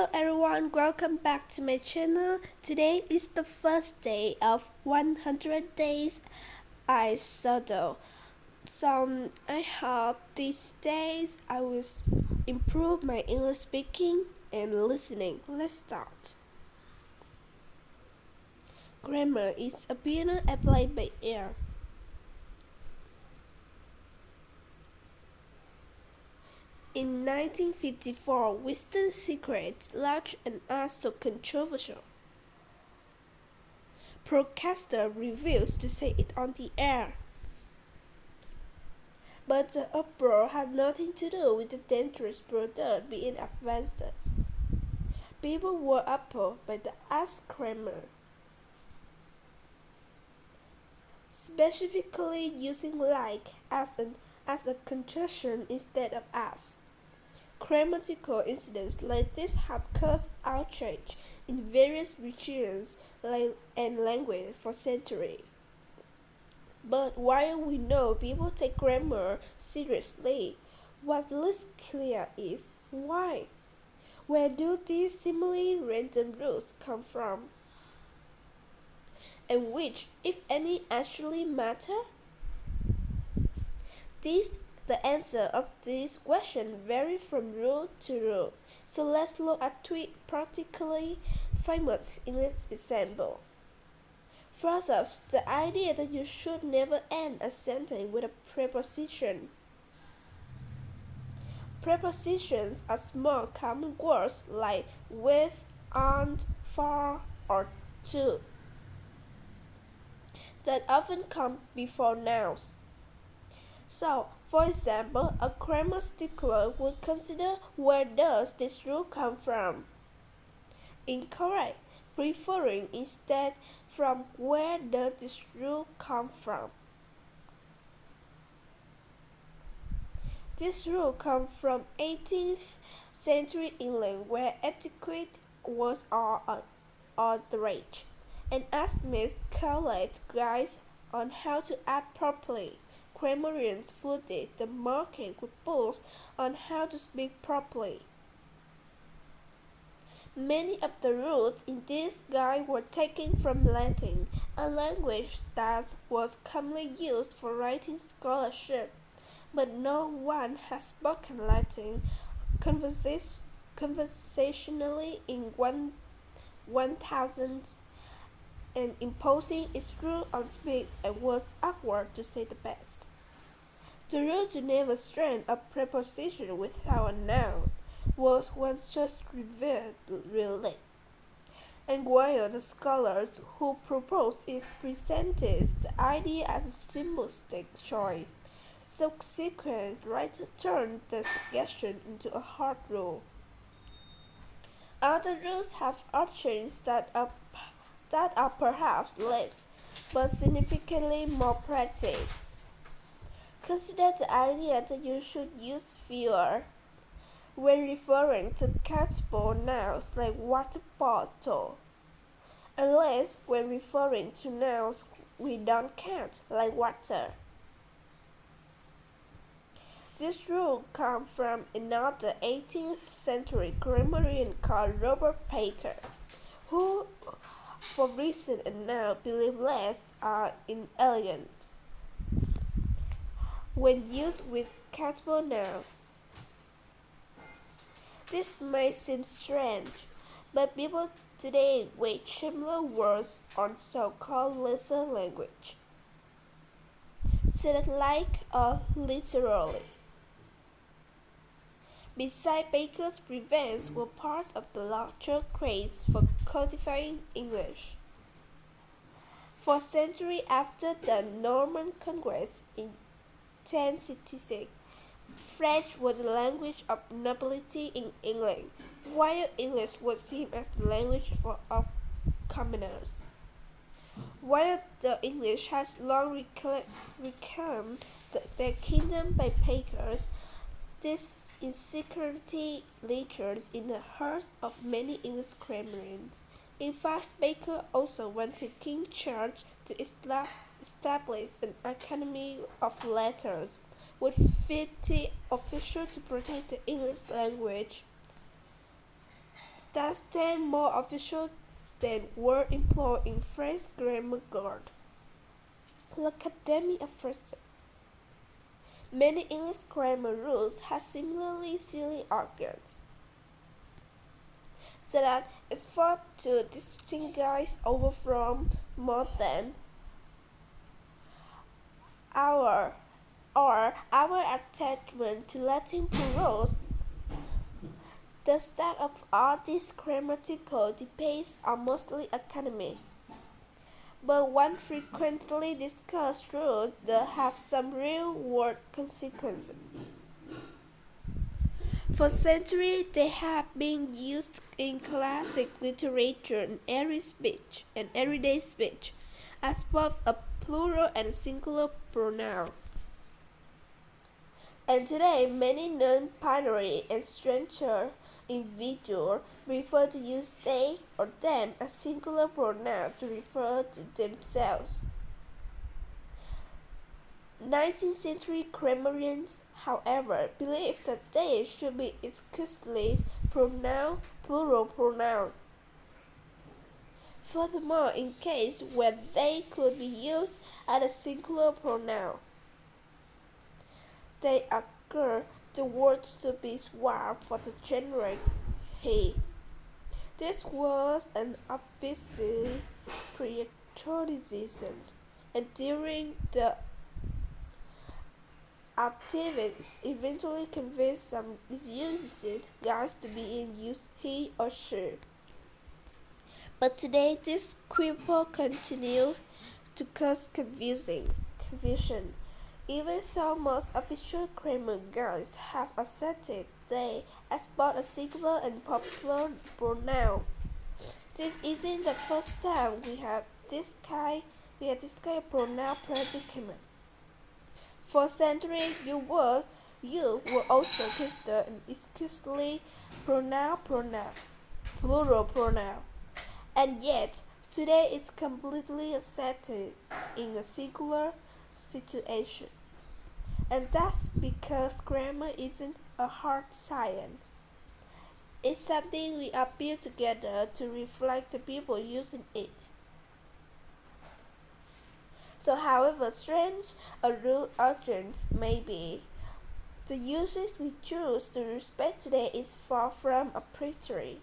Hello everyone, welcome back to my channel. Today is the first day of 100 days I study. I hope these days I will improve my English speaking and listening. Let's start. Grammar is a piano applied by ear. In 1954, Winston's Secrets launched an art so controversial. Broadcaster refused to say it on the air. But the uproar had nothing to do with the dangerous product being advanced. People were appalled by the ass grammar, specifically using like as a conjunction instead of as. Grammatical incidents like this have caused outrage in various regions and languages for centuries. But while we know people take grammar seriously, what is clear is why. Where do these seemingly random rules come from? And which, if any, actually matter? The answer of this question vary from rule to rule. So let's look at three particularly famous English examples. First off, the idea that you should never end a sentence with a preposition. Prepositions are small common words like with, on, for, or to that often come before nouns. So, for example, a grammar stickler would consider where does this rule come from? Incorrect, preferring instead from where does this rule come from? This rule comes from 18th century England where etiquette was all the rage, and asked Miss Collett guides on how to act properly. Grammarians flooded the market with books on how to speak properly. Many of the rules in this guide were taken from Latin, a language that was commonly used for writing scholarship, but no one has spoken Latin conversationally in 1000 and imposing its rule on speech and was awkward to say the best. The rule to never strand a preposition without a noun was one such revered really. And while the scholars who proposed it presented the idea as a symbolistic choice, subsequent writers turned the suggestion into a hard rule. Other rules have options that are perhaps less, but significantly more practical. Consider the idea that you should use fewer when referring to countable nouns like water bottle, and less when referring to nouns we don't count like water. This rule comes from another 18th century grammarian called Robert Packer, who for reason and now believe less are inelegant when used with countable nouns. This may seem strange, but people today weight similar words on so-called lesser language, said like or literally. Besides, Baker's prevents were parts of the larger craze for codifying English. For centuries after the Norman Conquest in 1066, French was the language of nobility in England, while English was seen as the language of commoners. While the English has long reclaimed their kingdom by Quakers, this insecurity lingers in the hearts of many English grammarians. In fact, Baker also wanted King Charles to establish an Academy of Letters with 50 officials to protect the English language. Thus 10 more official than were employed in French grammar guard. L'Académie of France. Many English grammar rules have similarly silly arguments, so that it's thought to distinguish over from more than our or our attachment to Latin plurals. The stack of all these grammatical debates are mostly academic, but one frequently discussed rule that have some real-world consequences. For centuries, they have been used in classic literature and everyday speech as both a plural and singular pronoun. And today, many non-binary and stranger individuals prefer to use they or them as singular pronoun to refer to themselves. 19th century grammarians, however, believed that they should be exclusively plural pronoun. Furthermore, in cases where they could be used as a singular pronoun, they argued the words to be swapped for the generic he. This was an obviously pre-tradition, and during the activists eventually convinced some uses guys to be in use he or she. But today this quibble continues to cause confusion. Even though most official grammar guides have accepted they as both a singular and plural pronoun. This isn't the first time we have this kind of pronoun predicament. For centuries, you were also considered an exclusively plural pronoun, and yet today it's completely accepted in a singular situation. And that's because grammar isn't a hard science. It's something we are built together to reflect the people using it. So however strange a rule urgent may be, the usage we choose to respect today is far from arbitrary.